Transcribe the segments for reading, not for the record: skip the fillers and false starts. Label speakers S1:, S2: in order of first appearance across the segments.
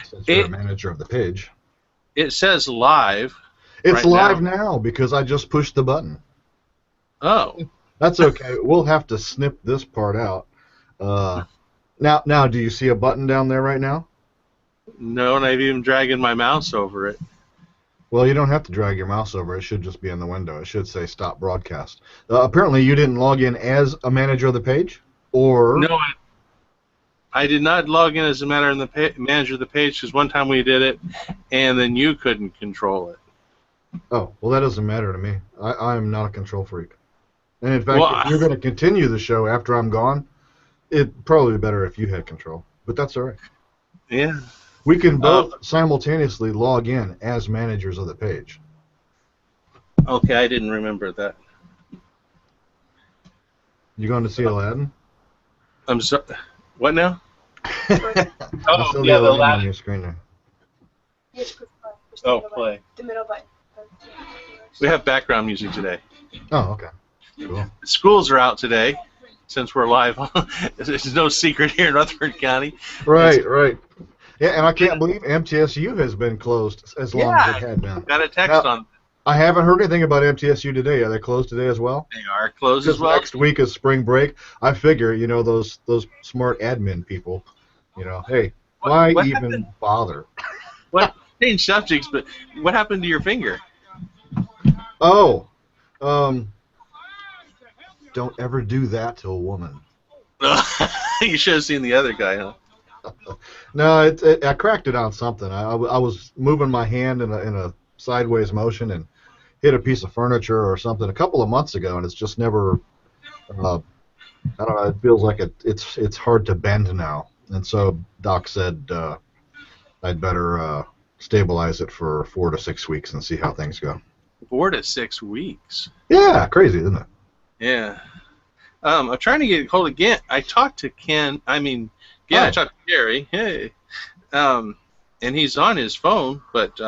S1: since you're a
S2: It
S1: manager of the page.
S2: it says live
S1: It's
S2: right
S1: live
S2: now.
S1: now because I just pushed the button.
S2: Oh,
S1: That's okay. We'll have to snip this part out. Uh, now, do you see a button down there right now?
S2: no, and I've even dragging my mouse over it.
S1: Well, you don't have to drag your mouse over. It should just be in the window. It should say stop broadcast. Apparently, you didn't log in as a manager of the page, or
S2: No, I did not log in as a manager of the page because one time we did it, and then you couldn't control it.
S1: oh, well, that doesn't matter to me. I am not a control freak. And in
S2: Well,
S1: fact, if you're going to continue the show after I'm gone, it'd probably be better if you had control. But that's all right.
S2: yeah.
S1: We can
S2: Uh,
S1: both simultaneously log in as managers of the page.
S2: okay, I didn't remember that.
S1: You going to see Aladdin?
S2: I'm sorry. What now?
S1: I
S2: Oh,
S1: saw the
S2: yeah, the
S1: other name on
S2: Aladdin.
S1: your screen there.
S3: Yes, push play. Push the
S2: Oh,
S3: middle
S2: play.
S3: button. The middle button.
S2: We have background music today.
S1: Oh, okay. Cool.
S2: Schools are out today, since we're live. There's no secret here in Rutherford County.
S1: Right, right. Yeah, and I can't believe MTSU has been closed as long as it had been.
S2: Got a text
S1: Now,
S2: on.
S1: I haven't heard anything about MTSU today. Are they closed today as well?
S2: They are closed as
S1: Because
S2: well.
S1: next week is spring break. I figure, those smart admin people, hey, why
S2: What
S1: even
S2: happened?
S1: bother?
S2: What? Change subjects, but what happened to your finger?
S1: Oh, don't ever do that to a woman.
S2: You should have seen the other guy, huh?
S1: No, I cracked it on something. I was moving my hand in a sideways motion and hit a piece of furniture or something a couple of months ago, and it's just never. I don't know. It feels like it's hard to bend now, and so Doc said I'd better stabilize it for 4 to 6 weeks and see how things go.
S2: 4 to 6 weeks.
S1: Yeah, crazy, isn't it?
S2: Yeah. I'm trying to get hold of Ken. I talked to Ken. I talked to Gary. Hey. And he's on his phone, but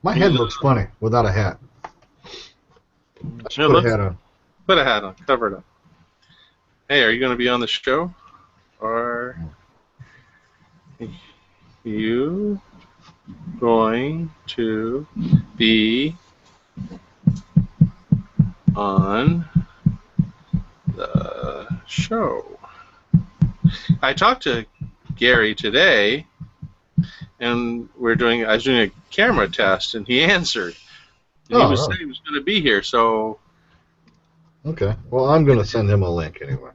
S1: My head looks funny without a hat. I should put a hat on.
S2: put a hat on. Cover it up. Hey, are you going to be on the show? Or you going to be on the show? I talked to Gary today, and I was doing a camera test, and he answered. And he
S1: Really?
S2: said he was going to be here, so
S1: Okay. Well, I'm going to send him a link anyway.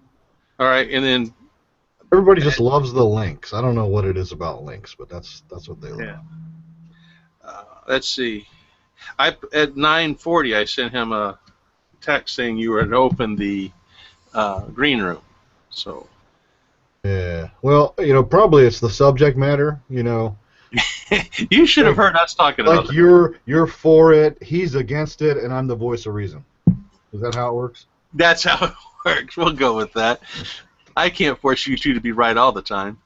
S2: all right. And then
S1: Everybody just loves the links. I don't know what it is about links, but that's what they love.
S2: Yeah. Let's see. At 9:40, I sent him a text saying you had opened the green room. So
S1: Yeah. Well, probably it's the subject matter.
S2: you should have heard us talking about
S1: Like
S2: it.
S1: you're for it, he's against it, and I'm the voice of reason. Is that how it works?
S2: That's how it works. We'll go with that. I can't force you two to be right all the time.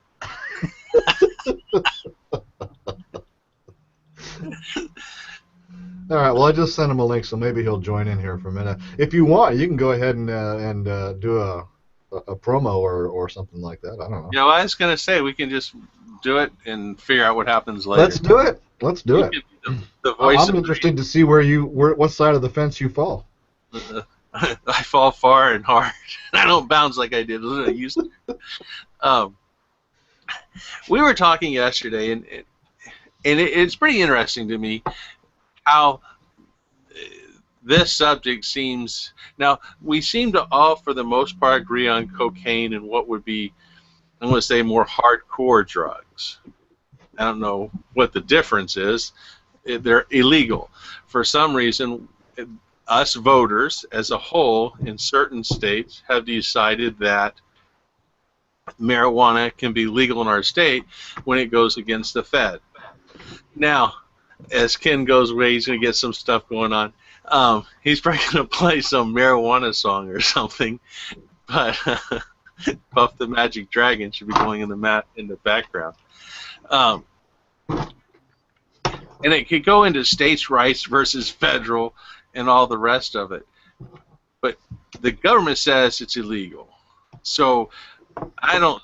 S1: All right. Well, I just sent him a link, so maybe he'll join in here for a minute. If you want, you can go ahead and do a promo or something like that. I don't know.
S2: You know, I was going to say we can just do it and figure out what happens later.
S1: Let's do it. Let's do
S2: You
S1: it.
S2: can be the voice
S1: I'm interested to see what side of the fence you fall.
S2: I fall far and hard. I don't bounce like I did. I used to. We were talking yesterday, and it's pretty interesting to me how this subject seems. Now, we seem to all, for the most part, agree on cocaine and what would be, I'm going to say, more hardcore drugs. I don't know what the difference is. They're illegal. For some reason, us voters as a whole in certain states have decided that marijuana can be legal in our state when it goes against the Fed. Now, as Ken goes away, he's going to get some stuff going on. He's probably going to play some marijuana song or something, but Puff the Magic Dragon should be going in the background. And it could go into states' rights versus federal and all the rest of it. But the government says it's illegal. So I don't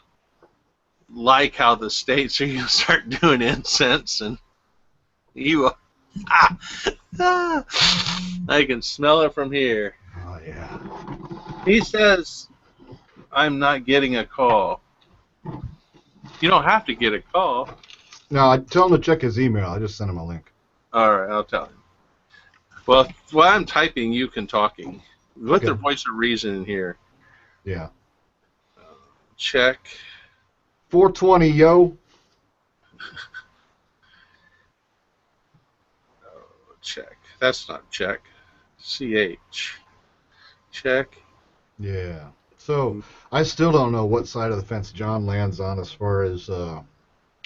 S2: like how the states are going to start doing incense, and you, I can smell it from here.
S1: Oh yeah.
S2: He says, I'm not getting a call. You don't have to get a call.
S1: No, I tell him to check his email. I just sent him a link.
S2: All right, I'll tell him. Well, while I'm typing, you can talking. Let the
S1: Okay.
S2: voice of reason in here.
S1: Yeah.
S2: Check.
S1: 420, yo.
S2: Check. That's not check. CH. Check.
S1: Yeah. So I still don't know what side of the fence John lands on as far as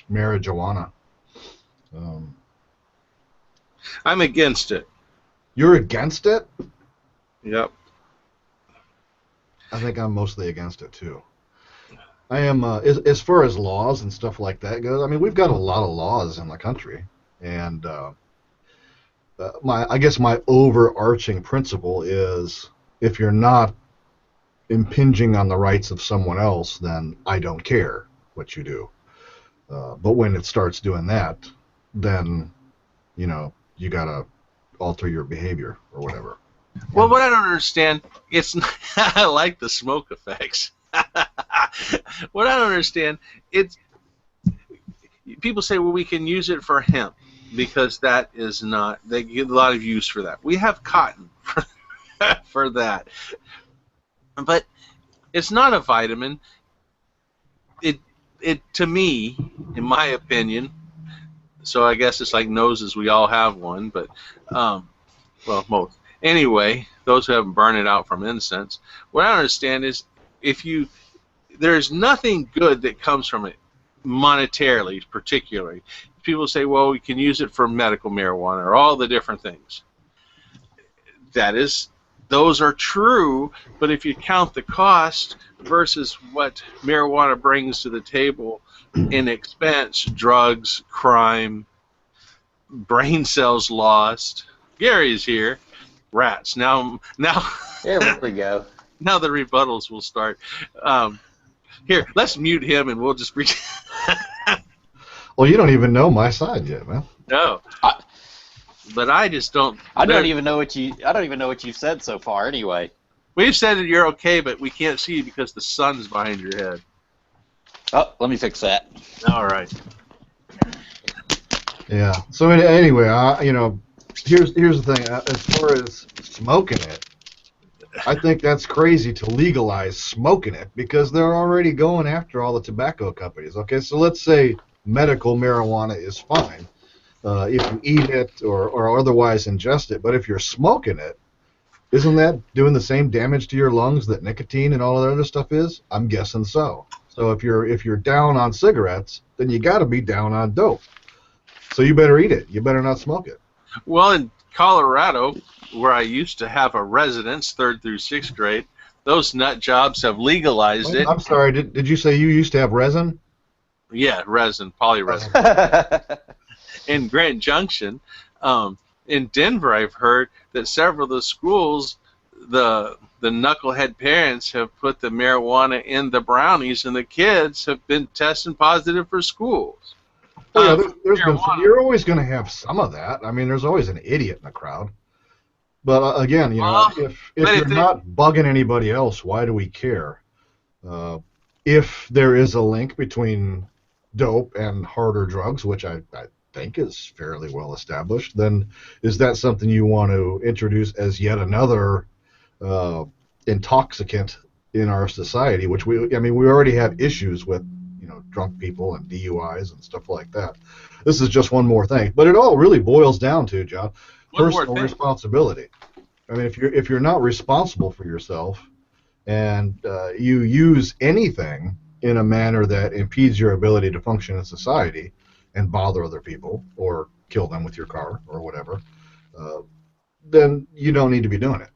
S1: marijuana.
S2: I'm against it.
S1: You're against it?
S2: Yep.
S1: I think I'm mostly against it too. I am as far as laws and stuff like that goes. I mean, we've got a lot of laws in the country, and I guess my overarching principle is if you're not impinging on the rights of someone else, then I don't care what you do. But when it starts doing that, then you gotta alter your behavior or whatever.
S2: Well, what I don't understand, it's I like the smoke effects. What I don't understand, it's people say, well, we can use it for hemp because that is not. They get a lot of use for that. We have cotton for that, but it's not a vitamin. It to me, in my opinion. So I guess it's like noses. We all have one, but well, most. Anyway, those who haven't burned it out from incense. What I don't understand is there's nothing good that comes from it, monetarily, particularly. People say, well, we can use it for medical marijuana or all the different things. Those are true, but if you count the cost versus what marijuana brings to the table in expense, drugs, crime, brain cells lost. Gary's here. Rats. Now.
S4: There we go.
S2: Now the rebuttals will start. Here, let's mute him, and we'll just reach.
S1: Well, you don't even know my side yet, man.
S2: No. But I just don't.
S4: I don't even know what you've said so far. Anyway,
S2: we've said that you're okay, but we can't see you because the sun's behind your head.
S4: oh, let me fix that.
S2: All right.
S1: Yeah. So anyway, here's the thing. As far as smoking it, I think that's crazy to legalize smoking it because they're already going after all the tobacco companies. Okay, so let's say medical marijuana is fine if you eat it or otherwise ingest it, but if you're smoking it, isn't that doing the same damage to your lungs that nicotine and all that other stuff is? I'm guessing so. So if you're down on cigarettes, then you got to be down on dope. So you better eat it. You better not smoke it.
S2: Well, in Colorado, where I used to have a residence, 3rd through 6th grade, those nut jobs have legalized it.
S1: I'm sorry. Did you say you used to have resin?
S2: Yeah, resin, polyresin. In Grand Junction, in Denver, I've heard that several of the schools, the knucklehead parents have put the marijuana in the brownies, and the kids have been testing positive for schools.
S1: Well, yeah, you're always going to have some of that. I mean, there's always an idiot in the crowd. But again, if you're not bugging anybody else, why do we care? If there is a link between dope and harder drugs, which I think is fairly well established, then is that something you want to introduce as yet another intoxicant in our society? Which we already have issues with. Drunk people and DUIs and stuff like that. This is just one more thing, but it all really boils down to, John, personal responsibility. I mean, if you're not responsible for yourself and you use anything in a manner that impedes your ability to function in society and bother other people or kill them with your car or whatever, then you don't need to be doing it.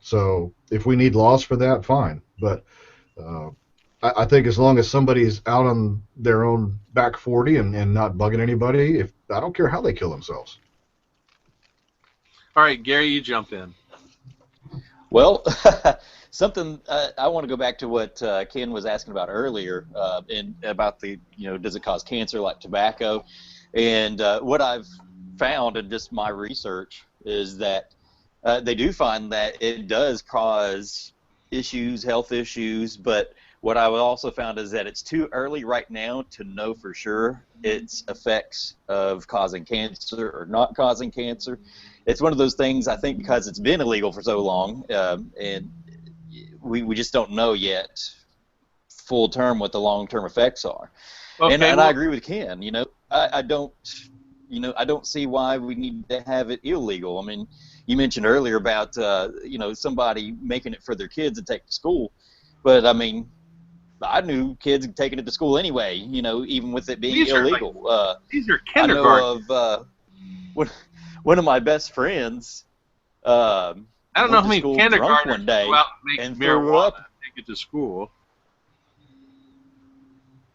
S1: So if we need laws for that, fine. But I think as long as somebody's out on their own back 40 and not bugging anybody, I don't care how they kill themselves.
S2: All right, Gary, you jump in.
S4: Well, Something I want to go back to what Ken was asking about earlier, and about the, does it cause cancer like tobacco? And what I've found in just my research is that they do find that it does cause issues, health issues, but what I also found is that it's too early right now to know for sure its effects of causing cancer or not causing cancer. It's one of those things, I think, because it's been illegal for so long, and we just don't know yet full term what the long-term effects are.
S2: Okay,
S4: and
S2: well,
S4: I agree with Ken. I don't see why we need to have it illegal. I mean, you mentioned earlier about somebody making it for their kids to take to school, but I mean, I knew kids taking it to school anyway. Even with it being
S2: these are
S4: illegal.
S2: these are
S4: I
S2: kindergarten.
S4: know of one of my best friends.
S2: I don't know how many kindergartners
S4: one day
S2: go out and make
S4: and threw
S2: marijuana
S4: up.
S2: and take it to school.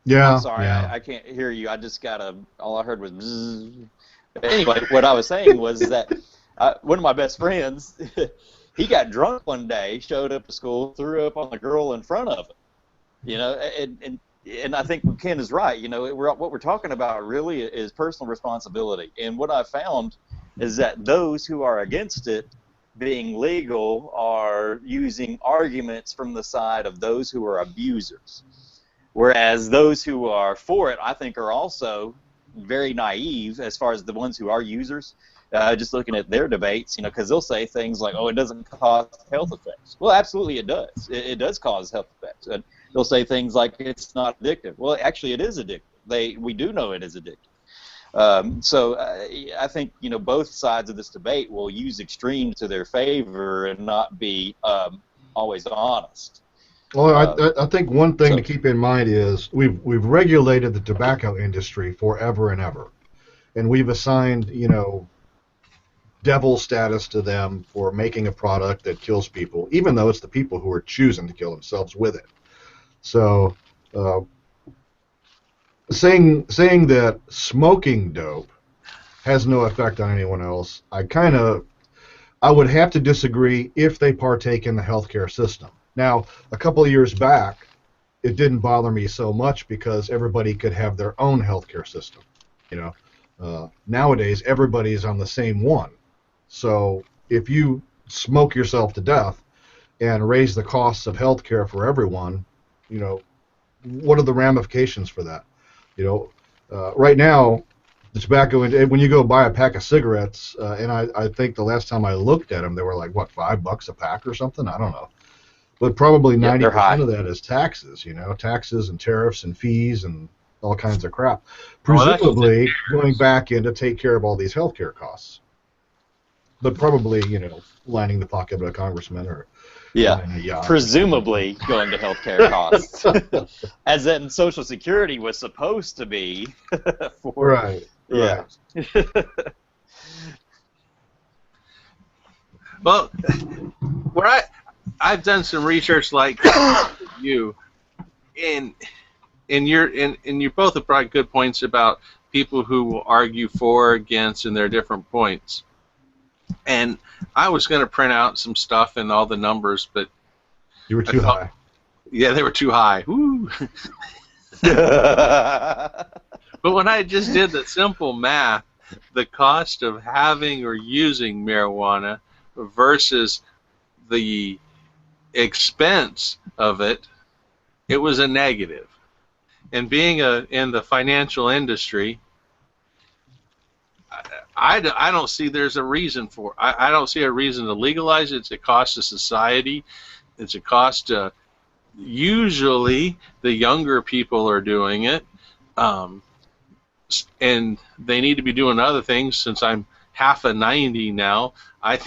S1: Yeah.
S4: I'm sorry,
S1: yeah.
S4: I can't hear you. I just all I heard was bzzz. Anyway, what I was saying was that one of my best friends, he got drunk one day, showed up to school, threw up on the girl in front of him. And I think Ken is right. What we're talking about really is personal responsibility. And what I found is that those who are against it being legal are using arguments from the side of those who are abusers. Whereas those who are for it, I think, are also very naive as far as the ones who are users. Just looking at their debates, because they'll say things like, "Oh, it doesn't cause health effects." Well, absolutely, it does. It does cause health effects. And they'll say things like, "It's not addictive." Well, actually, it is addictive. We do know it is addictive. So I think both sides of this debate will use extremes to their favor and not be always honest.
S1: Well, I think one thing to keep in mind is we've regulated the tobacco industry forever and ever, and we've assigned devil status to them for making a product that kills people, even though it's the people who are choosing to kill themselves with it. So, saying that smoking dope has no effect on anyone else, I would have to disagree if they partake in the healthcare system. Now, a couple of years back, it didn't bother me so much because everybody could have their own healthcare system. Nowadays, everybody's on the same one. So if you smoke yourself to death and raise the costs of healthcare for everyone, what are the ramifications for that? Right now, the tobacco, when you go buy a pack of cigarettes, and I think the last time I looked at them, they were like, what, $5 a pack or something? I don't know. But probably 90% of that is taxes, taxes and tariffs and fees and all kinds of crap. Presumably going back in to take care of all these healthcare costs. But probably, lining the pocket of a congressman or a yacht.
S4: Presumably going to healthcare costs. As in Social Security was supposed to be for.
S1: Right.
S4: Yeah.
S1: Right.
S2: Well, where I've done some research like you, and you both have brought good points about people who will argue for or against, and their different points. And I was going to print out some stuff and all the numbers, but
S1: you were too high.
S2: Yeah, they were too high. Woo. But when I just did the simple math, the cost of having or using marijuana versus the expense of it, it was a negative. And being in the financial industry, I don't see there's a reason for it. I don't see a reason to legalize it. It's a cost to society. It's a cost to, usually the younger people are doing it, and they need to be doing other things. Since I'm half a 90 now, I'm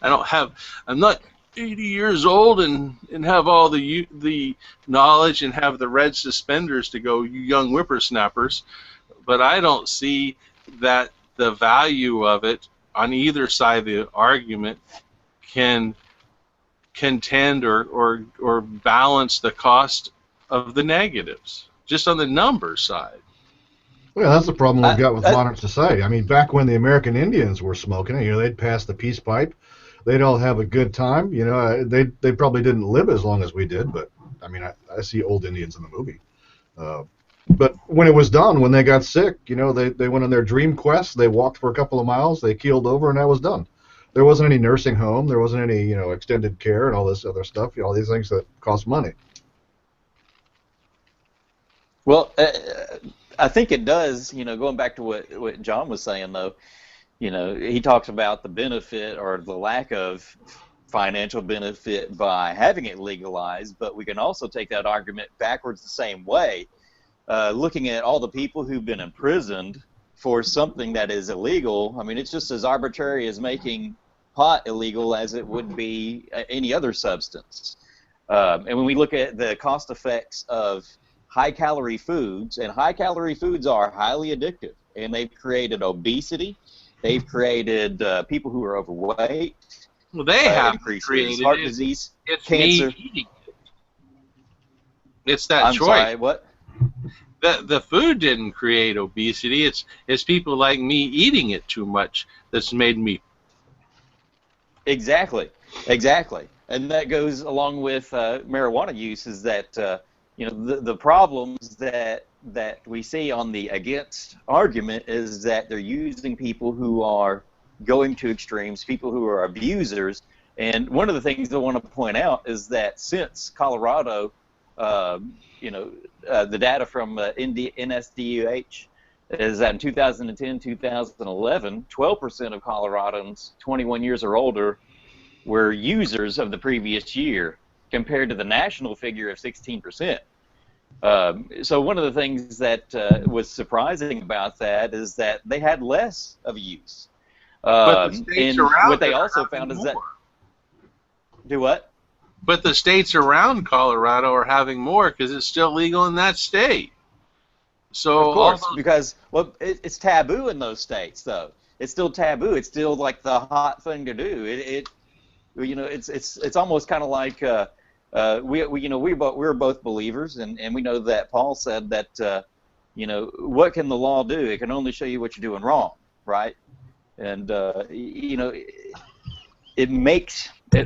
S2: not 80 years old and have all the knowledge and have the red suspenders to go, you young whippersnappers. But I don't see that the value of it on either side of the argument can contend or balance the cost of the negatives, just on the numbers side.
S1: Well, that's the problem we've got with modern society. I mean, back when the American Indians were smoking it, they'd pass the peace pipe, they'd all have a good time. You know, they probably didn't live as long as we did, but I mean, I see old Indians in the movie. But when it was done, when they got sick, you know, they went on their dream quest. They walked for a couple of miles. They keeled over, and that was done. There wasn't any nursing home. There wasn't any, you know, extended care and all this other stuff. You know, all these things that cost money.
S4: Well, I think it does. You know, going back to what John was saying, though, you know, he talks about the benefit or the lack of financial benefit by having it legalized, but we can also take that argument backwards the same way. Looking at all the people who've been imprisoned for something that is illegal, I mean, it's just as arbitrary as making pot illegal as it would be any other substance. And when we look at the cost effects of high-calorie foods, and high-calorie foods are highly addictive, and they've created obesity, they've created people who are overweight,
S2: Well, they have
S4: increased
S2: created
S4: heart
S2: it.
S4: disease,
S2: It's
S4: cancer.
S2: me eating it. It's that
S4: I'm
S2: choice.
S4: sorry, what?
S2: The food didn't create obesity. It's people like me eating it too much that's made me.
S4: Exactly. And that goes along with marijuana use, is that you know, the problems that we see on the against argument is that they're using people who are going to extremes, people who are abusers. And one of the things I want to point out is that since Colorado, you know, the data from NSDUH is that in 2010, 2011, 12% of Coloradans 21 years or older were users of the previous year, compared to the national figure of 16%. So one of the things that was surprising about that is that they had less of a use.
S2: But the states
S4: and
S2: around
S4: what they
S2: it are
S4: also
S2: having
S4: found is
S2: more.
S4: that do what?
S2: But the states around Colorado are having more because it's still legal in that state. So
S4: Of course,
S2: all those,
S4: because it's taboo in those states, though. It's still taboo. It's still like the hot thing to do. You know, it's almost kind of like we you know we're both believers, and we know that Paul said that you know, what can the law do? It can only show you what you're doing wrong, right? And you know, it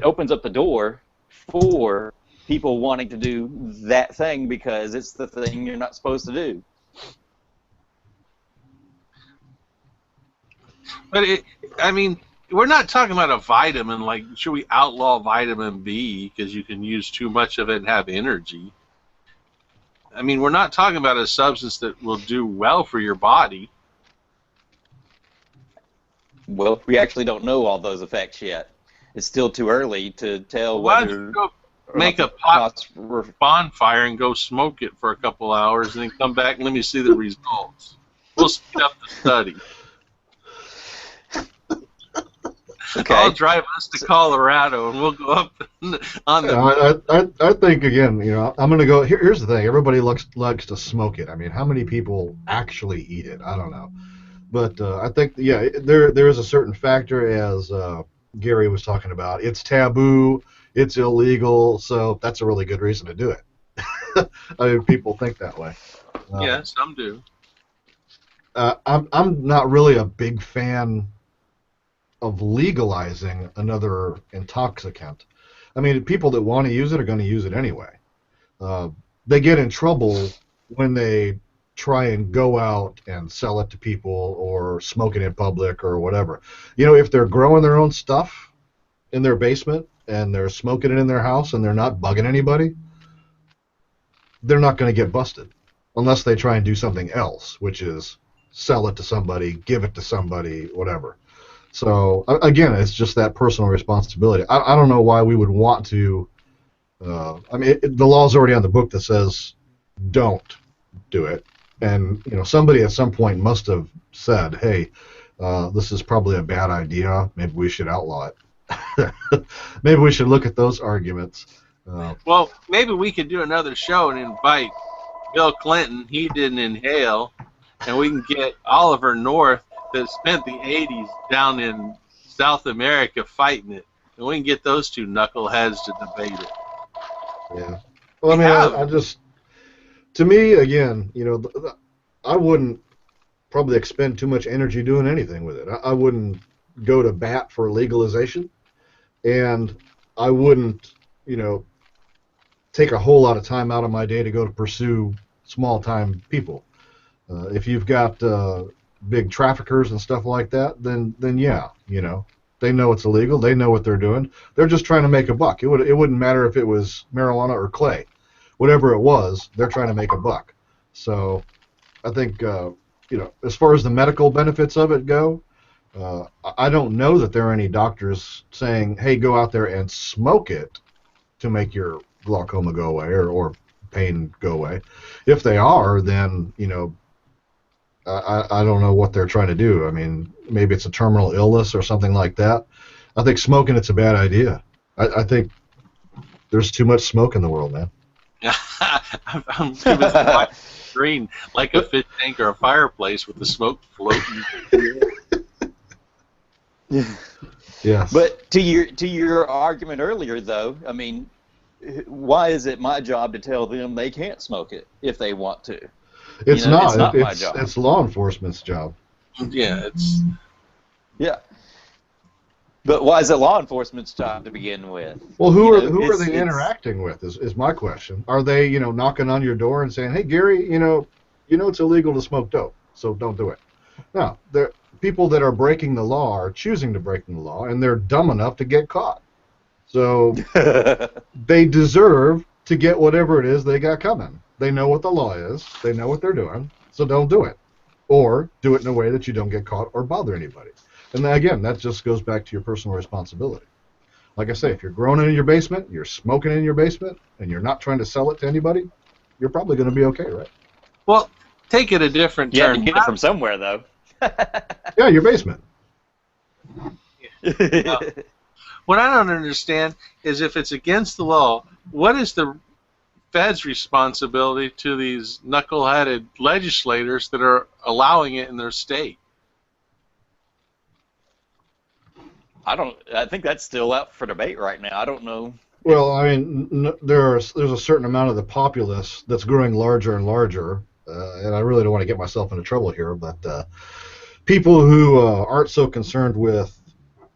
S4: opens up the door for people wanting to do that thing because it's the thing you're not supposed to do.
S2: but I mean, we're not talking about a vitamin. Like, should we outlaw vitamin B because you can use too much of it and have energy? I mean, we're not talking about a substance that will do well for your body.
S4: Well, we actually don't know all those effects yet. It's still too early to tell
S2: Why don't
S4: whether
S2: you go
S4: or
S2: make
S4: not
S2: a
S4: the
S2: pot
S4: costs were-
S2: bonfire and go smoke it for a couple hours and then come back and let me see the results. We'll speed up the study.
S4: Okay.
S2: I'll drive us to Colorado and we'll go up on the.
S1: I think again, you know, I'm gonna go. Here's the thing: everybody likes to smoke it. I mean, how many people actually eat it? I don't know, but I think there is a certain factor, as Gary was talking about. It's taboo, it's illegal, so that's a really good reason to do it. I mean, people think that way.
S2: Yeah, some do.
S1: I'm not really a big fan of legalizing another intoxicant. I mean, people that want to use it are going to use it anyway. They get in trouble when they try and go out and sell it to people or smoke it in public or whatever. You know, if they're growing their own stuff in their basement and they're smoking it in their house and they're not bugging anybody, they're not going to get busted unless they try and do something else, which is sell it to somebody, give it to somebody, whatever. So again, it's just that personal responsibility. I don't know why we would want to. I mean, the law's already on the book that says don't do it, and you know, somebody at some point must have said, "Hey, this is probably a bad idea. Maybe we should outlaw it." Maybe we should look at those arguments.
S2: Well, maybe we could do another show and invite Bill Clinton. He didn't inhale, and we can get Oliver North, that spent the 80s down in South America fighting it, and we can get those two knuckleheads to debate it.
S1: Yeah. Well, I mean, I just, to me, again, you know, I wouldn't probably expend too much energy doing anything with it. I wouldn't go to bat for legalization. and I wouldn't, take a whole lot of time out of my day to go to pursue small-time people. If you've got big traffickers and stuff like that, then yeah, they know it's illegal. They know what they're doing. They're just trying to make a buck. It wouldn't matter if it was marijuana or clay, whatever it was. They're trying to make a buck. So I think as far as the medical benefits of it go, I don't know that there are any doctors saying, "Hey, go out there and smoke it to make your glaucoma go away or pain go away." If they are, then I don't know what they're trying to do. I mean, maybe it's a terminal illness or something like that. I think smoking it's a bad idea. I think there's too much smoke in the world, man.
S2: I'm too busy watching green like a fish tank or a fireplace with the smoke floating.
S1: Yes.
S4: But to your argument earlier, though, I mean, why is it my job to tell them they can't smoke it if they want to?
S1: It's
S4: It's
S1: not
S4: my job.
S1: It's law enforcement's job.
S2: Yeah, it's
S4: Yeah. But why is it law enforcement's job to begin with?
S1: Well, who are they
S4: it's-
S1: interacting with? Is my question. Are they knocking on your door and saying, "Hey, Gary, it's illegal to smoke dope, so don't do it." No, they're people that are breaking the law are choosing to break the law, and they're dumb enough to get caught. So they deserve to get whatever it is they got coming. They know what the law is. They know what they're doing, so don't do it. Or do it in a way that you don't get caught or bother anybody. And then, again, that just goes back to your personal responsibility. Like I say, if you're growing in your basement, you're smoking in your basement, and you're not trying to sell it to anybody, you're probably going to be okay, right?
S2: well, take it a different
S4: You have
S2: turn.
S4: to get it from somewhere, though.
S1: Yeah, your basement.
S2: What I don't understand is if it's against the law, what is the Fed's responsibility to these knuckleheaded legislators that are allowing it in their state?
S4: I think that's still up for debate right now. I don't know.
S1: Well, I mean, there's a certain amount of the populace that's growing larger and larger, and I really don't want to get myself into trouble here, but people who aren't so concerned with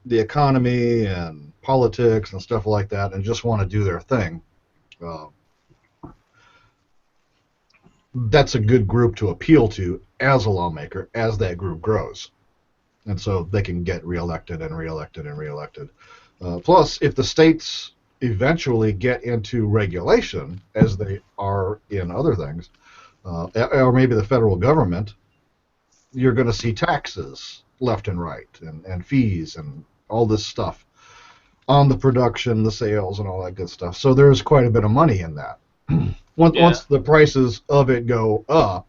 S1: the economy and politics and stuff like that and just want to do their thing, that's a good group to appeal to as a lawmaker as that group grows. And so they can get reelected and reelected and reelected. Plus, if the states eventually get into regulation, as they are in other things, or maybe the federal government, you're going to see taxes left and right, and fees and all this stuff on the production, the sales, and all that good stuff. So there's quite a bit of money in that. Once the prices of it go up,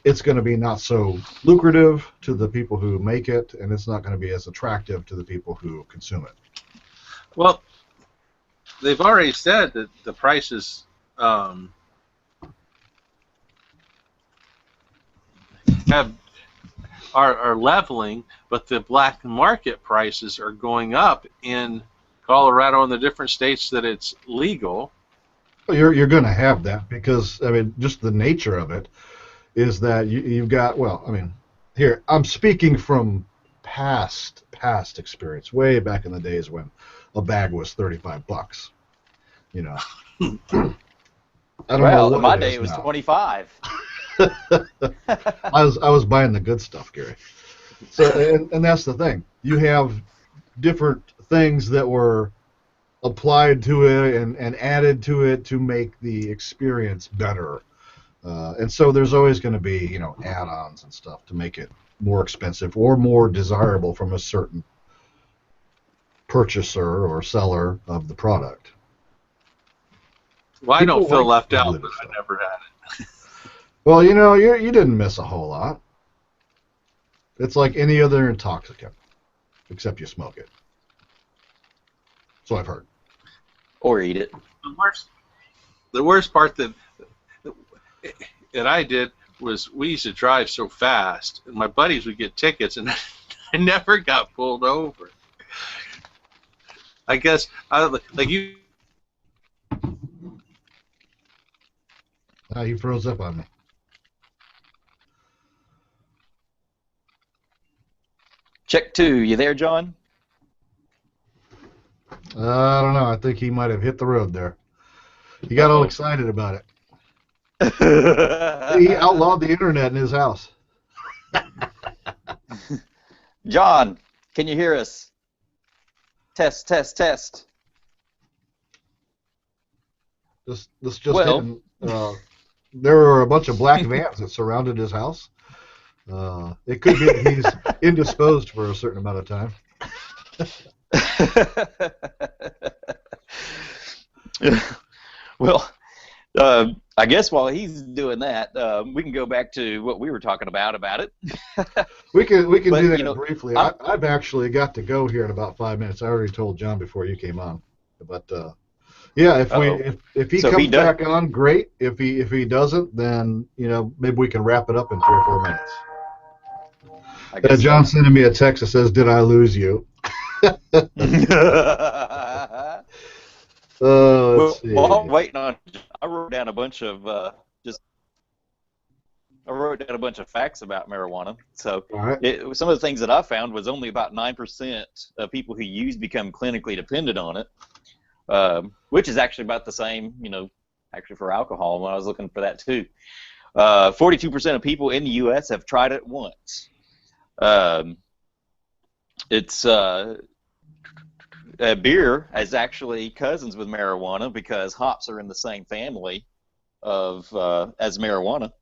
S1: it's going to be not so lucrative to the people who make it, and it's not going to be as attractive to the people who consume it.
S2: Well, they've already said that the prices are leveling, but the black market prices are going up in Colorado and the different states that it's legal.
S1: Well, you're going to have that because, I mean, just the nature of it is that you've got, well, I mean, here, I'm speaking from past experience, way back in the days when a bag was $35. You know. I don't know what
S4: in my
S1: it
S4: day
S1: is
S4: it was
S1: now.
S4: 25.
S1: I was buying the good stuff, Gary. So and that's the thing. You have different things that were applied to it and added to it to make the experience better. And so there's always going to be, you know, add-ons and stuff to make it more expensive or more desirable from a certain purchaser or seller of the product.
S2: Well, I don't
S1: People
S2: feel
S1: like
S2: left out,
S1: glitter
S2: but I
S1: stuff.
S2: never had it.
S1: Well, you know, you didn't miss a whole lot. It's like any other intoxicant, except you smoke it. So I've heard.
S4: Or eat it.
S2: The worst part that I did was we used to drive so fast, and my buddies would get tickets, and I never got pulled over. I guess like you.
S1: He froze up on me.
S4: Check 2. You there, John?
S1: I don't know. I think he might have hit the road there. He got all excited about it. He outlawed the internet in his house.
S4: John, can you hear us? Test, test, test.
S1: This just
S4: Well-
S1: in. There were a bunch of black vans that surrounded his house. It could be that he's indisposed for a certain amount of time.
S4: Well, I guess while he's doing that, we can go back to what we were talking about it.
S1: We can
S4: But,
S1: do that
S4: you know,
S1: briefly.
S4: I'm-
S1: I've actually got to go here in about 5 minutes. I already told John before you came on. But yeah, if he
S4: So
S1: comes
S4: he does-
S1: back on, great. If he doesn't, then maybe we can wrap it up in 3 or 4 minutes.
S4: I guess
S1: John sending me a text that says, "Did I lose you?" Let's see.
S4: Well, I'm waiting on. I wrote down a bunch of facts about marijuana. So
S1: All right.
S4: some of the things that I found was only about 9% of people who use become clinically dependent on it, which is actually about the same, actually for alcohol when I was looking for that too. 42% of people in the U.S. have tried it once. Beer is actually cousins with marijuana because hops are in the same family of as marijuana.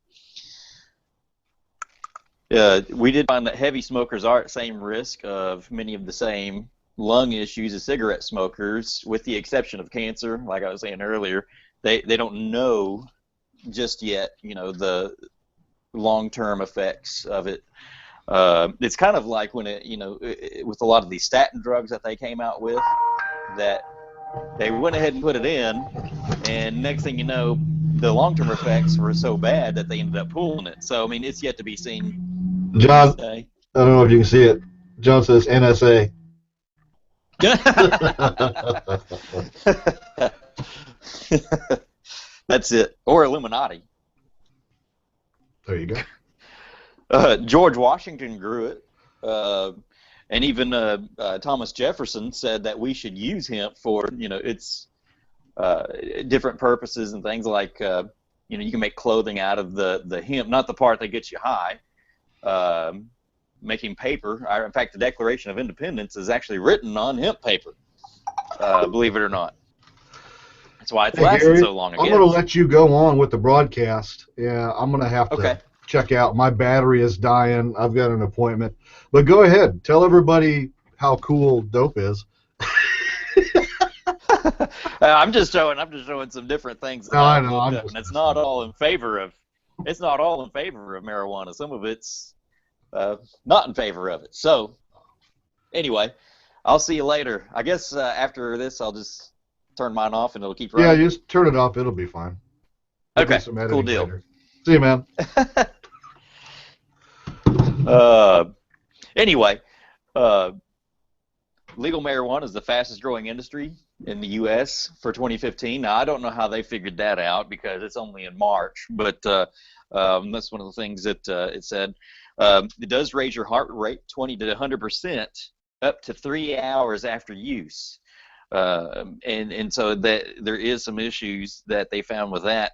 S4: We did find that heavy smokers are at same risk of many of the same lung issues as cigarette smokers, with the exception of cancer. Like I was saying earlier, they don't know just yet, the long-term effects of it. It's kind of like when with a lot of these statin drugs that they came out with, that they went ahead and put it in, and next thing you know, the long-term effects were so bad that they ended up pulling it. So I mean, it's yet to be seen.
S1: John, I don't know if you can see it. John says NSA.
S4: That's it, or Illuminati.
S1: There you go.
S4: George Washington grew it, and even Thomas Jefferson said that we should use hemp for its different purposes and things like you can make clothing out of the hemp, not the part that gets you high. Making paper. In fact, the Declaration of Independence is actually written on hemp paper. Believe it or not. That's why it's lasted
S1: Gary,
S4: so long.
S1: I'm going to let you go on with the broadcast. Yeah, I'm going to have to check out. My battery is dying. I've got an appointment. But go ahead. Tell everybody how cool dope is.
S4: I'm just showing some different things.
S1: No, I know.
S4: And it's not all in favor of. It's not all in favor of marijuana. Some of it's not in favor of it. So, anyway, I'll see you later. I guess after this, I'll just turn mine off and it'll keep running.
S1: Yeah, just turn it off. It'll be fine.
S4: Okay, cool deal.
S1: Later. See you, man.
S4: Anyway, legal marijuana is the fastest growing industry in the U.S. for 2015. Now, I don't know how they figured that out because it's only in March, but that's one of the things that it said. It does raise your heart rate 20 to 100% up to 3 hours after use. And so that there is some issues that they found with that.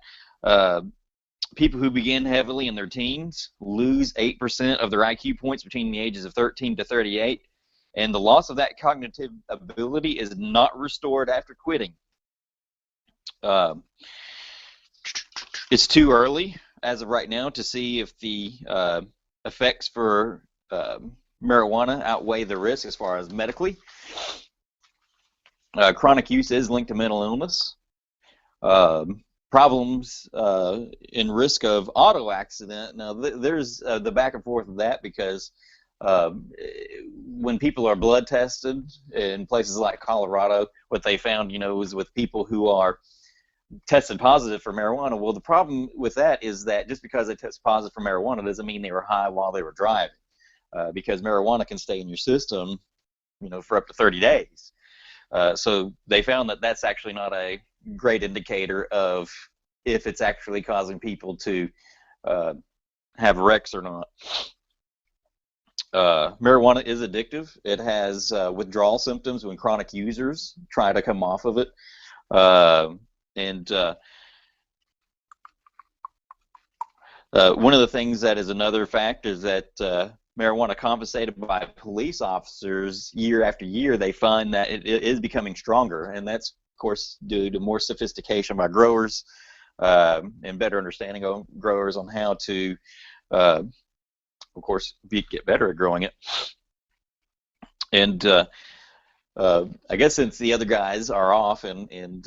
S4: People who begin heavily in their teens lose 8% of their IQ points between the ages of 13 to 38, and the loss of that cognitive ability is not restored after quitting. It's too early as of right now to see if the effects for marijuana outweigh the risk as far as medically. Chronic use is linked to mental illness. Problems in risk of auto accident. Now, there's the back and forth of that because when people are blood tested in places like Colorado, what they found, is with people who are tested positive for marijuana. Well, the problem with that is that just because they test positive for marijuana doesn't mean they were high while they were driving, because marijuana can stay in your system, for up to 30 days. So they found that that's actually not a great indicator of if it's actually causing people to have wrecks or not. Marijuana is addictive. It has withdrawal symptoms when chronic users try to come off of it. And one of the things that is another fact is that marijuana confiscated by police officers year after year, they find that it is becoming stronger, and that's of course due to more sophistication by growers and better understanding of growers on how to, of course, get better at growing it. And I guess since the other guys are off and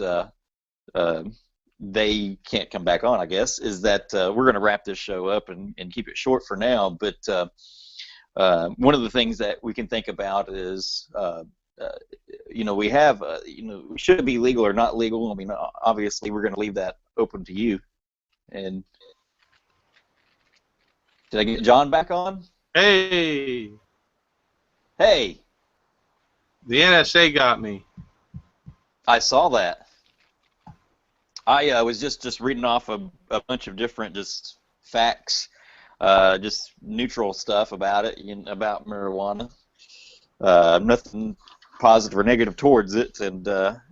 S4: they can't come back on, I guess, is that we're going to wrap this show up and keep it short for now. But one of the things that we can think about is, we have, should it be legal or not legal? I mean, obviously, we're going to leave that open to you. And did I get John back on?
S2: Hey,
S4: Hey,
S2: the NSA got me.
S4: I saw that. I was just reading off a bunch of different just facts, just neutral stuff about it, about marijuana. Nothing positive or negative towards it, and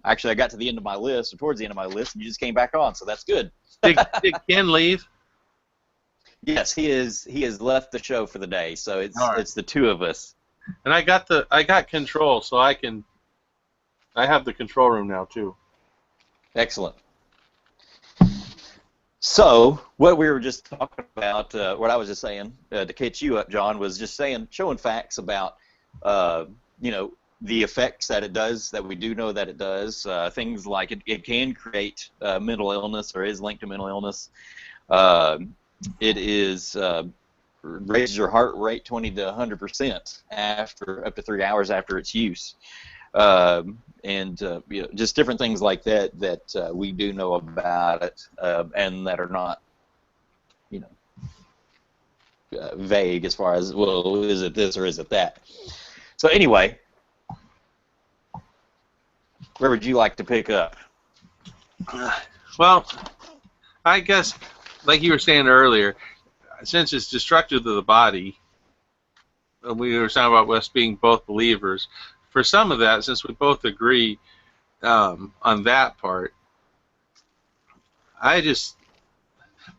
S4: actually I got to the end of my list, or towards the end of my list, and you just came back on, so that's good.
S2: Did Ken leave?
S4: Yes, he has left the show for the day, so
S2: Right.
S4: It's the two of us.
S2: And I got control, so I have the control room now too.
S4: Excellent. So what we were just talking about, what I was just saying to catch you up, John, was just showing facts about, the effects that it does, that we do know that it does. Things like it can create mental illness, or is linked to mental illness. It is raises your heart rate 20 to 100% after up to 3 hours after its use. And just different things like that we do know about it, and that are not, vague as far as, well, is it this or is it that? So anyway, where would you like to pick up?
S2: Well, I guess, like you were saying earlier, since it's destructive to the body, and we were talking about us being both believers, for some of that, since we both agree on that part,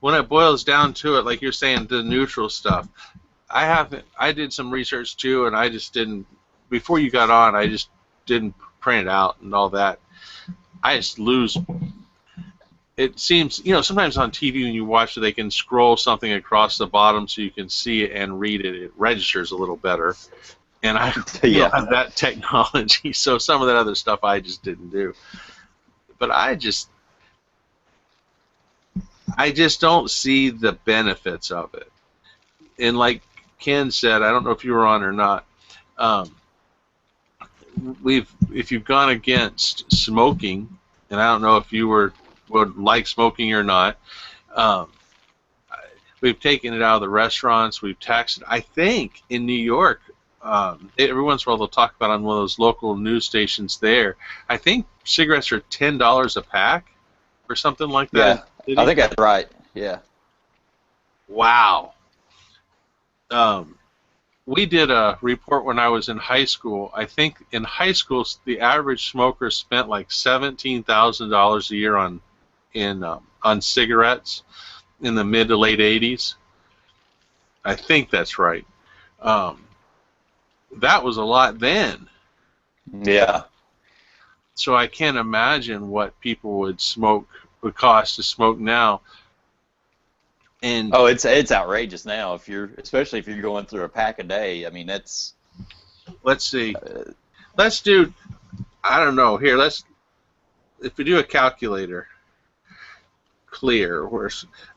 S2: when it boils down to it, like you're saying, the neutral stuff, I did some research too, and I just didn't, before you got on, I just didn't print it out and all that. I just lose. It seems, sometimes on TV when you watch it, they can scroll something across the bottom so you can see it and read it. It registers a little better. And I don't have that technology, so some of that other stuff I just didn't do. But I just don't see the benefits of it. And like Ken said, I don't know if you were on or not, if you've gone against smoking, and I don't know if you would like smoking or not, we've taken it out of the restaurants, we've taxed it. I think in New York, every once in a while they'll talk about on one of those local news stations there, I think cigarettes are $10 a pack or something like that.
S4: Yeah, I think that's right. Yeah.
S2: Wow. We did a report when I was in high school. I think in high school the average smoker spent like $17,000 a year on cigarettes in the mid to late 80s. I think that's right. That was a lot then.
S4: Yeah.
S2: So I can't imagine what people would cost to smoke now. And
S4: it's outrageous now. Especially if you're going through a pack a day. I mean, that's.
S2: Let's see. Let's do. I don't know. Here, if we do a calculator. Clear.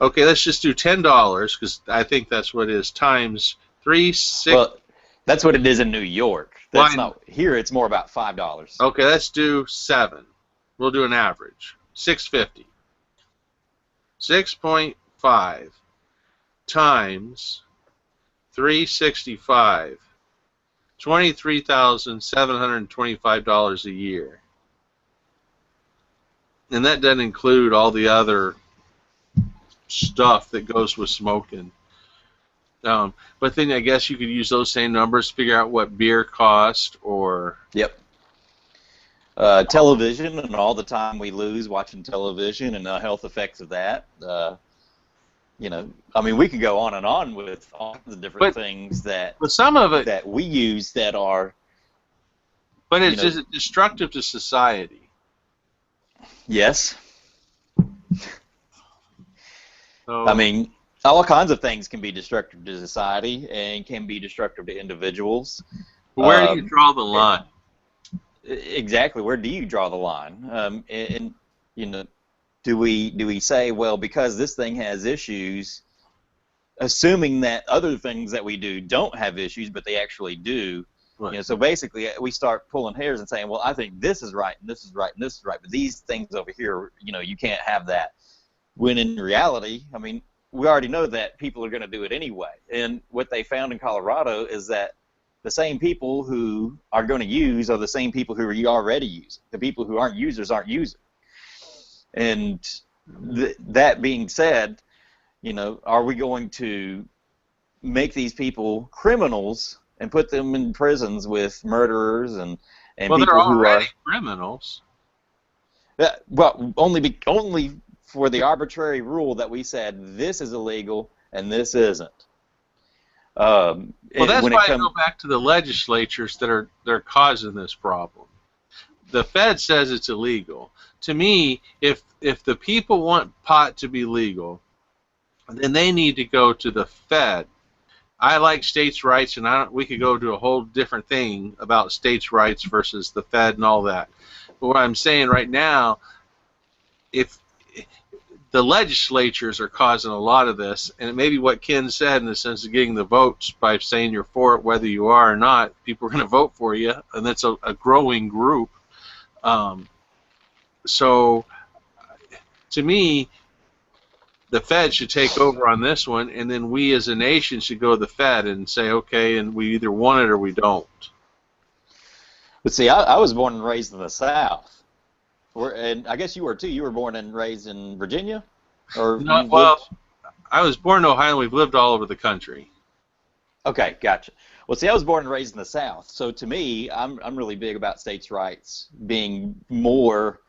S2: Okay, let's just do $10 because I think that's what it is, times 3, 6.
S4: Well, that's what it is in New York. That's not here. It's more about $5.
S2: Okay, let's do 7. We'll do an average. $6.50. 6.5 times 365. $23,725 a year. And that doesn't include all the other stuff that goes with smoking. But then I guess you could use those same numbers to figure out what beer cost or...
S4: Yep. Television and all the time we lose watching television and the health effects of that. You know, I mean, we could go on and on with all the different things that
S2: But some of it...
S4: that we use that are...
S2: But it's just destructive to society.
S4: Yes.
S2: So,
S4: I mean, all kinds of things can be destructive to society and can be destructive to individuals.
S2: where do you draw the line?
S4: Exactly. Where do you draw the line? And you know, do we say, well, because this thing has issues, assuming that other things that we do don't have issues, but they actually do?
S2: Right.
S4: You know, so basically, we start pulling hairs and saying, well, I think this is right, and this is right, and this is right, but these things over here, you know, you can't have that. When in reality, I mean, we already know that people are going to do it anyway. And what they found in Colorado is that the same people who are going to use are the same people who are already using. The people who aren't users aren't using. And that being said, you know, are we going to make these people criminals and put them in prisons with murderers and
S2: Well,
S4: people
S2: they're
S4: who
S2: already
S4: are
S2: criminals.
S4: well only for the arbitrary rule that we said this is illegal and this isn't.
S2: Well, that's why I go back to the legislatures that are causing this problem. The Fed says it's illegal. To me, if the people want pot to be legal, then they need to go to the Fed. I like states' rights, and we could go to a whole different thing about states' rights versus the Fed and all that. But what I'm saying right now, if the legislatures are causing a lot of this, and it may be what Ken said in the sense of getting the votes by saying you're for it whether you are or not. People are going to vote for you, and that's a growing group. So, to me, the Fed should take over on this one, and then we as a nation should go to the Fed and say, okay, and we either want it or we don't.
S4: But see, I was born and raised in the South. And I guess you were too. You were born and raised in Virginia? Or
S2: No, well, I was born in Ohio, and we've lived all over the country.
S4: Okay, gotcha. Well, see, I was born and raised in the South. So to me, I'm really big about states' rights being more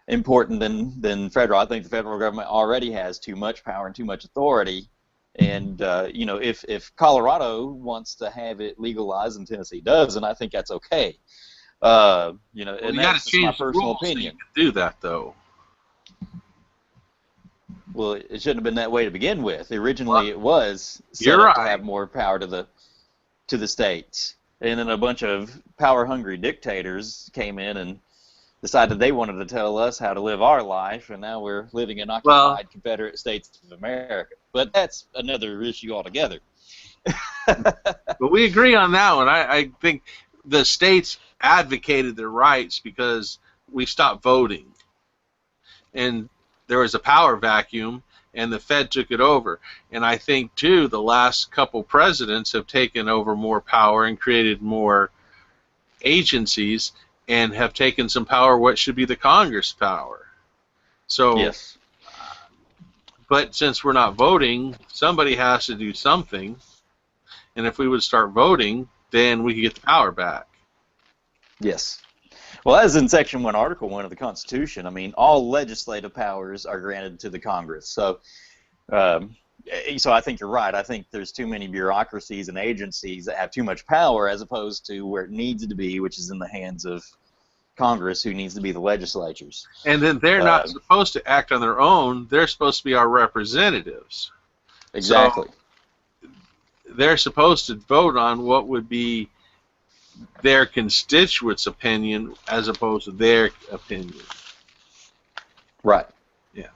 S4: important than federal. I think the federal government already has too much power and too much authority. And, you know, if Colorado wants to have it legalized and Tennessee does, then I think that's okay. You know,
S2: Well,
S4: and
S2: you
S4: that's
S2: got to
S4: just my
S2: change the
S4: personal
S2: rules so you
S4: opinion.
S2: can do that, though.
S4: Well, it shouldn't have been that way to begin with. Originally, it was set
S2: You're
S4: up to
S2: right.
S4: have more power to the states, and then a bunch of power-hungry dictators came in and decided they wanted to tell us how to live our life, and now we're living in occupied Confederate States of America. But that's another issue altogether.
S2: But we agree on that one. I think the states advocated their rights because we stopped voting. And there was a power vacuum, and the Fed took it over. And I think, too, the last couple presidents have taken over more power and created more agencies and have taken some power, what should be the Congress power. So,
S4: Yes.
S2: But since we're not voting, somebody has to do something. And if we would start voting, then we could get the power back.
S4: Yes. Well, as in Section 1, Article 1 of the Constitution, I mean, all legislative powers are granted to the Congress. So I think you're right. I think there's too many bureaucracies and agencies that have too much power as opposed to where it needs to be, which is in the hands of Congress, who needs to be the legislatures.
S2: And then they're not supposed to act on their own. They're supposed to be our representatives.
S4: Exactly.
S2: So they're supposed to vote on what would be their constituents' opinion as opposed to their opinion.
S4: Right.
S2: Yeah.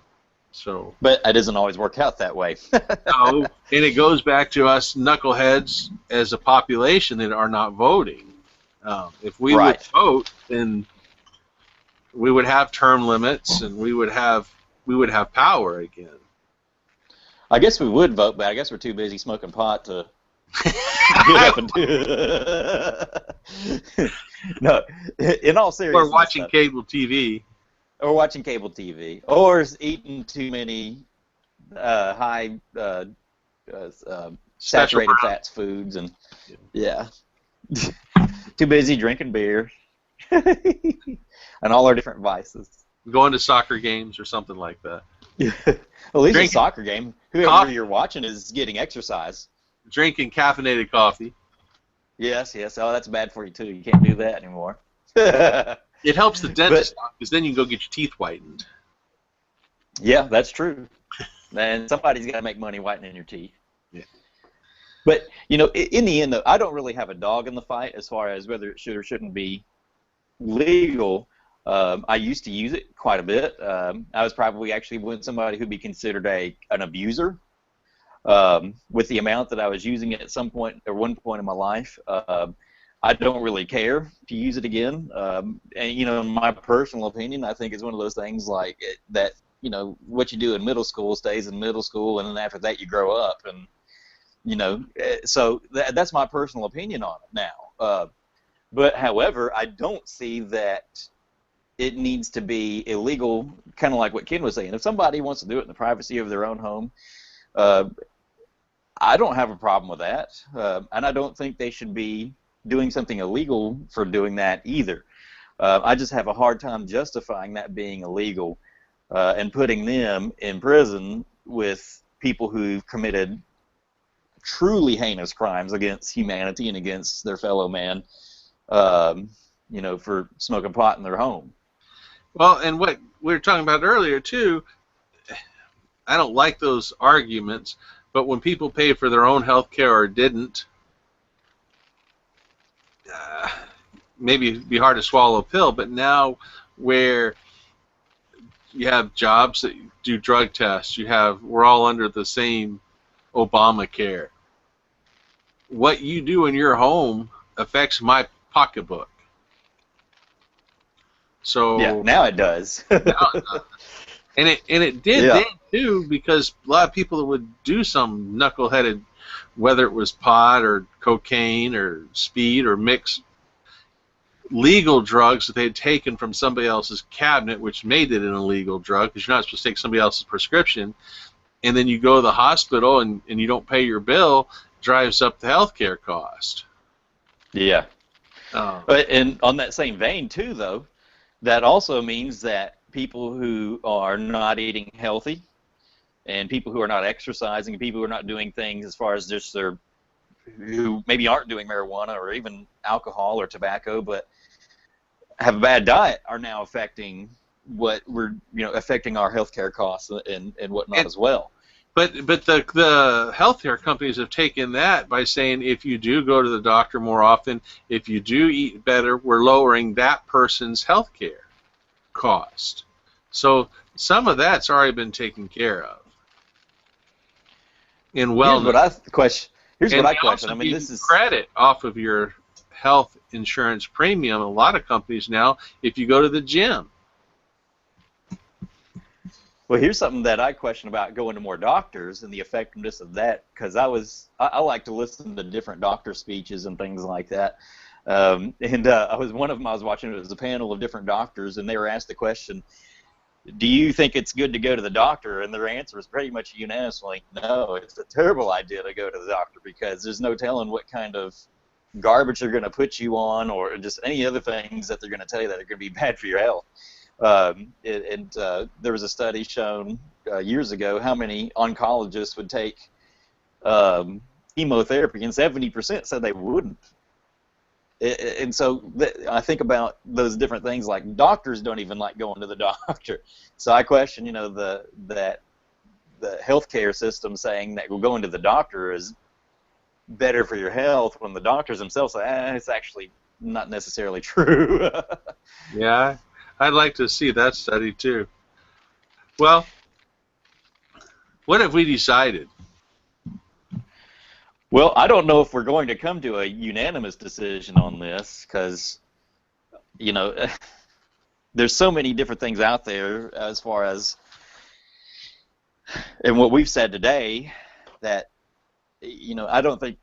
S2: So.
S4: But it doesn't always work out that way.
S2: No, and it goes back to us knuckleheads as a population that are not voting. If we would vote, then we would have term limits, and we would have power again.
S4: I guess we would vote, but I guess we're too busy smoking pot to get up and do it. No, in all seriousness.
S2: Or watching cable TV.
S4: Or watching cable TV. Or eating too many high
S2: Special
S4: saturated fats foods, and yeah. Too busy drinking beer and all our different vices.
S2: going to soccer games or something like that.
S4: At least
S2: Drinking
S4: a soccer game, whoever
S2: coffee.
S4: you're watching is getting exercise.
S2: Drinking caffeinated coffee.
S4: Yes. Oh, that's bad for you too. You can't do that anymore. Yeah,
S2: It helps the dentist because then you can go get your teeth whitened.
S4: that's true. And somebody's got to make money whitening your teeth.
S2: Yeah.
S4: But, in the end, though, I don't really have a dog in the fight as far as whether it should or shouldn't be legal. I used to use it quite a bit. I was probably actually with somebody who'd be considered an abuser with the amount that I was using it at some point or one point in my life. I don't really care to use it again. And, in my personal opinion, I think it's one of those things like that, what you do in middle school stays in middle school, and then after that you grow up. And, so that's my personal opinion on it now. But, however, I don't see that it needs to be illegal, kind of like what Ken was saying. If somebody wants to do it in the privacy of their own home, I don't have a problem with that. And I don't think they should be doing something illegal for doing that either. I just have a hard time justifying that being illegal and putting them in prison with people who've committed truly heinous crimes against humanity and against their fellow man, for smoking pot in their home.
S2: Well, and what we were talking about earlier, too, I don't like those arguments, but when people pay for their own health care or didn't, maybe it'd be hard to swallow a pill, but now where you have jobs that do drug tests, we're all under the same Obamacare. What you do in your home affects my pocketbook. So
S4: yeah, now it does.
S2: now it does. And it did then too, because a lot of people that would do some knuckleheaded, whether it was pot or cocaine or speed or mixed legal drugs that they had taken from somebody else's cabinet, which made it an illegal drug because you're not supposed to take somebody else's prescription, and then you go to the hospital and you don't pay your bill, drives up the healthcare cost.
S4: Yeah. And on that same vein too, though, that also means that people who are not eating healthy and people who are not exercising and people who are not doing things as far as just who maybe aren't doing marijuana or even alcohol or tobacco but have a bad diet are now affecting affecting our healthcare costs and whatnot as well.
S2: But the healthcare companies have taken that by saying if you do go to the doctor more often, if you do eat better, we're lowering that person's healthcare cost. So some of that's already been taken care of. In wellness.
S4: Here's what I question.
S2: Also
S4: I mean, this is
S2: credit off of your health insurance premium. A lot of companies now, if you go to the gym.
S4: Well, here's something that I question about going to more doctors and the effectiveness of that, because I like to listen to different doctor speeches and things like that. One of them I was watching, it was a panel of different doctors, and they were asked the question, do you think it's good to go to the doctor? And their answer was pretty much unanimously, no, it's a terrible idea to go to the doctor because there's no telling what kind of garbage they're going to put you on or just any other things that they're going to tell you that are going to be bad for your health. There was a study shown years ago how many oncologists would take chemotherapy, and 70% said they wouldn't. And so I think about those different things, like doctors don't even like going to the doctor. So I question, that the healthcare system saying that going to the doctor is better for your health when the doctors themselves say, it's actually not necessarily true.
S2: Yeah, I'd like to see that study too. Well, what have we decided?
S4: Well, I don't know if we're going to come to a unanimous decision on this because, there's so many different things out there as far as, and what we've said today, that, I don't think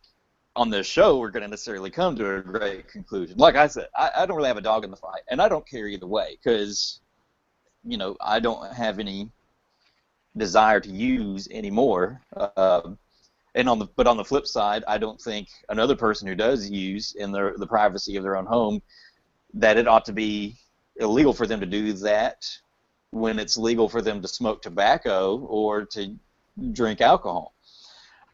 S4: on this show we're going to necessarily come to a great conclusion. Like I said, I don't really have a dog in the fight, and I don't care either way because, I don't have any desire to use anymore. but on the flip side, I don't think another person who does use in the privacy of their own home that it ought to be illegal for them to do that when it's legal for them to smoke tobacco or to drink alcohol.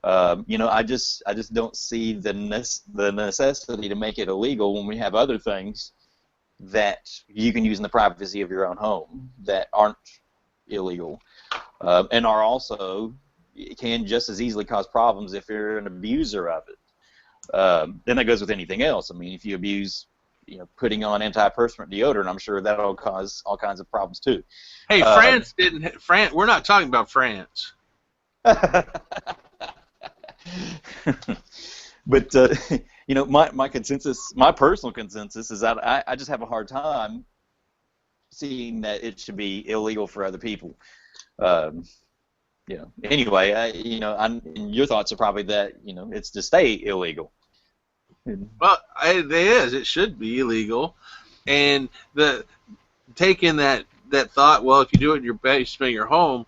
S4: I just don't see the necessity to make it illegal when we have other things that you can use in the privacy of your own home that aren't illegal, and are also can just as easily cause problems if you're an abuser of it. Then that goes with anything else. I mean, if you abuse, putting on antiperspirant deodorant, I'm sure that'll cause all kinds of problems too.
S2: Hey, France didn't. France. We're not talking about France.
S4: But my consensus, my personal consensus, is that I just have a hard time seeing that it should be illegal for other people. Anyway, and your thoughts are probably that it's to stay illegal.
S2: Well, it is. It should be illegal, and taking that thought. Well, if you do it in your basement, your home.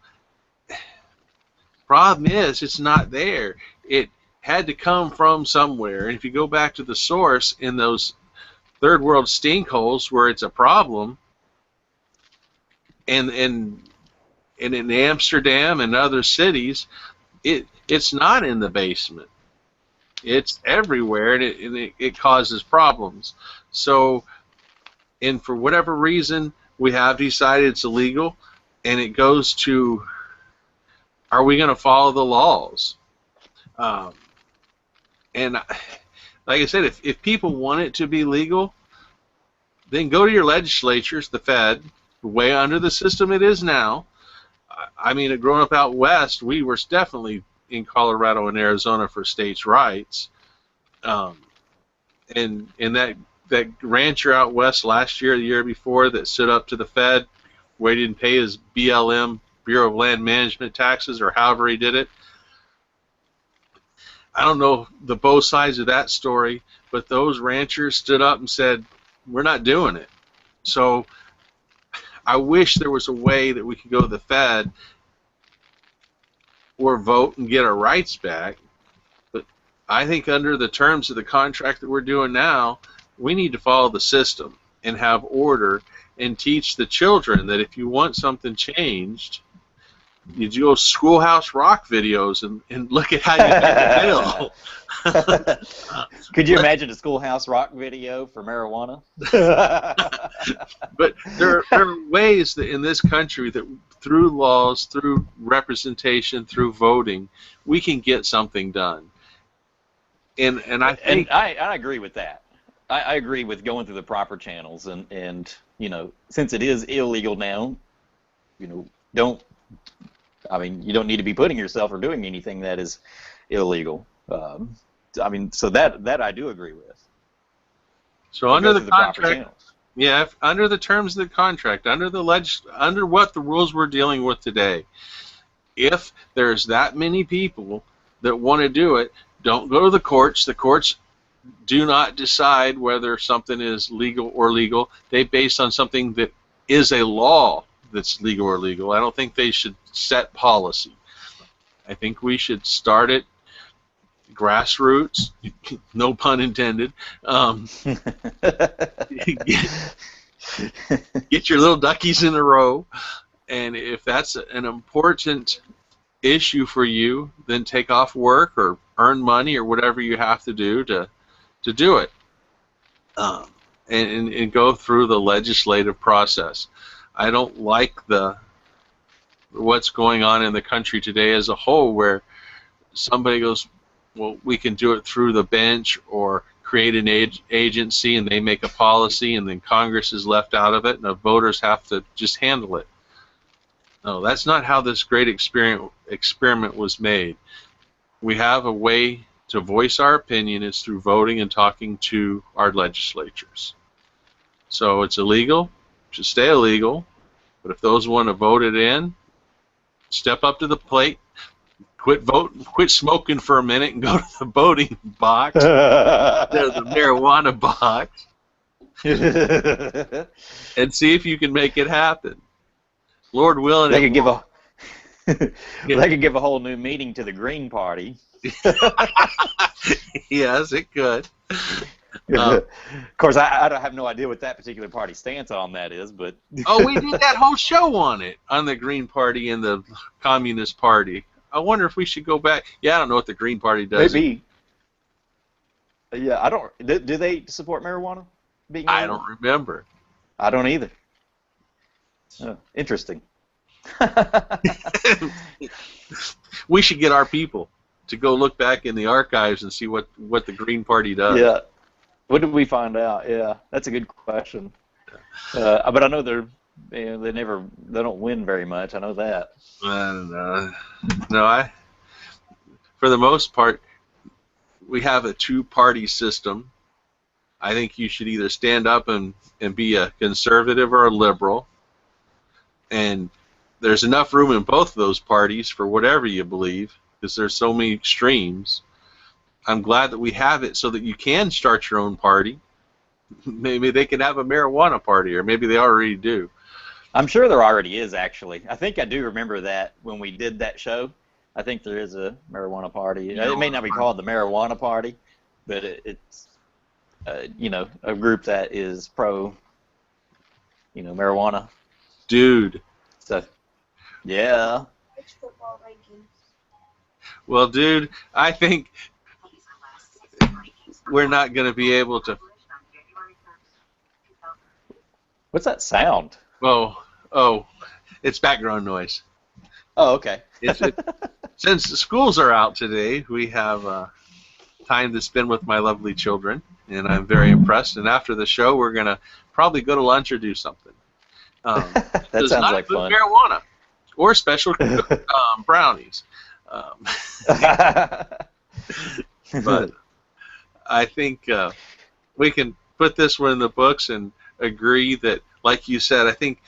S2: Problem is, it's not there. It had to come from somewhere, and if you go back to the source in those third world stink holes where it's a problem, and in Amsterdam and other cities, it's not in the basement. It's everywhere, and it causes problems. So, and for whatever reason, we have decided it's illegal, and it goes to, are we going to follow the laws? And like I said, if people want it to be legal, then go to your legislatures, the Fed, way under the system it is now. I mean, growing up out west, we were definitely in Colorado and Arizona for states' rights. And that rancher out west last year, the year before, that stood up to the Fed, where he didn't pay his BLM, Bureau of Land Management taxes, or however he did it. I don't know the both sides of that story, but those ranchers stood up and said, we're not doing it. So I wish there was a way that we could go to the Fed or vote and get our rights back. But I think under the terms of the contract that we're doing now, we need to follow the system and have order and teach the children that if you want something changed, you do Schoolhouse Rock videos and look at how you make it feel.
S4: Could you imagine a Schoolhouse Rock video for marijuana?
S2: But there are ways that in this country that through laws, through representation, through voting, we can get something done. And I think
S4: I agree with that. I agree with going through the proper channels, and since it is illegal now, you don't need to be putting yourself or doing anything that is illegal. So that I do agree with.
S2: So under the contract, under the terms of the contract, under what the rules we're dealing with today, if there's that many people that want to do it, don't go to the courts. The courts do not decide whether something is legal or legal. They base on something that is a law that's legal or legal. I don't think they should set policy. I think we should start it grassroots, no pun intended. Get your little duckies in a row, and if that's an important issue for you, then take off work or earn money or whatever you have to do to do it, and go through the legislative process. I don't like what's going on in the country today as a whole, where somebody goes, well, we can do it through the bench or create an agency and they make a policy and then Congress is left out of it and the voters have to just handle it. No, that's not how this great experiment was made. We have a way to voice our opinion is through voting and talking to our legislatures. So it's illegal, it should stay illegal, but if those want to vote it in, step up to the plate, quit smoking for a minute and go to the voting box, the marijuana box, and see if you can make it happen. Lord willing,
S4: they could give a whole new meeting to the Green Party.
S2: Yes, it could.
S4: Of course, I don't have no idea what that particular party's stance on that is, but
S2: Oh, we did that whole show on it, on the Green Party and the Communist Party. I wonder if we should go back. Yeah, I don't know what the Green Party does.
S4: maybe. Yeah, I don't. Do they support marijuana? Being
S2: I
S4: legal?
S2: don't remember.
S4: I don't either. Oh, interesting.
S2: We should get our people to go look back in the archives and see what the Green Party does.
S4: Yeah. What did we find out? Yeah, that's a good question. But I know they don't win very much. I know that.
S2: No, for the most part, we have a two-party system. I think you should either stand up and be a conservative or a liberal. And there's enough room in both of those parties for whatever you believe, because there's so many extremes. I'm glad that we have it so that you can start your own party. Maybe they can have a marijuana party, or maybe they already do.
S4: I'm sure there already is, actually. I think I do remember that when we did that show. I think there is a marijuana party. It may not be called the marijuana party, but it's a group that is pro, marijuana.
S2: Dude.
S4: So, yeah.
S3: College football rankings.
S2: Well, dude, I think we're not going to be able to.
S4: What's that sound?
S2: Oh, it's background noise.
S4: Oh, okay.
S2: Since the schools are out today, we have time to spend with my lovely children, and I'm very impressed. And after the show, we're going to probably go to lunch or do something.
S4: That sounds
S2: not
S4: like fun.
S2: Marijuana or special brownies. But I think we can put this one in the books and agree that, like you said, I think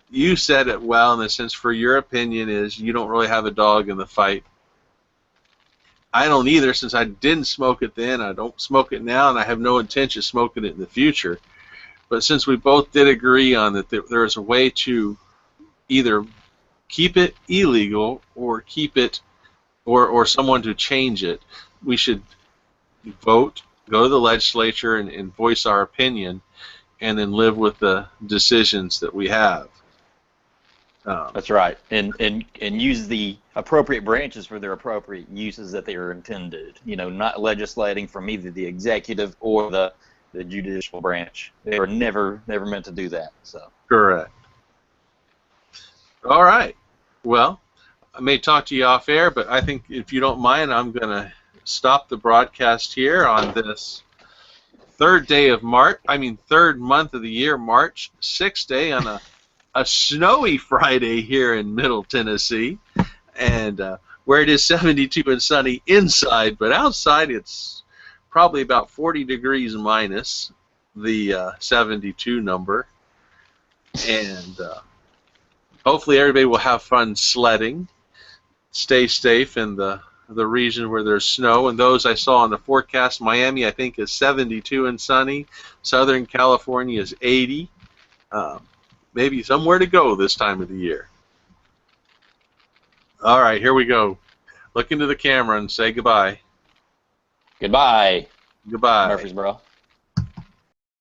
S2: you said it well in the sense, for your opinion is you don't really have a dog in the fight. I don't either, since I didn't smoke it then. I don't smoke it now, and I have no intention of smoking it in the future. But since we both did agree on that there is a way to either keep it illegal or keep it, or someone to change it, we should vote, go to the legislature and voice our opinion, and then live with the decisions that we have.
S4: That's right, and use the appropriate branches for their appropriate uses that they are intended. Not legislating from either the executive or the judicial branch. They were never meant to do that. So
S2: correct. All right. Well, I may talk to you off air, but I think if you don't mind, I'm going to stop the broadcast here on this third month of the year, March, 6th day on a snowy Friday here in Middle Tennessee, and where it is 72 and sunny inside, but outside it's probably about 40 degrees minus the 72 number, and hopefully everybody will have fun sledding. Stay safe in the region where there's snow, and those I saw on the forecast, Miami I think is 72 and sunny, Southern California is 80. Maybe somewhere to go this time of the year. All right, here we go. Look into the camera and say goodbye.
S4: goodbye,
S2: Goodbye.
S4: Murfreesboro.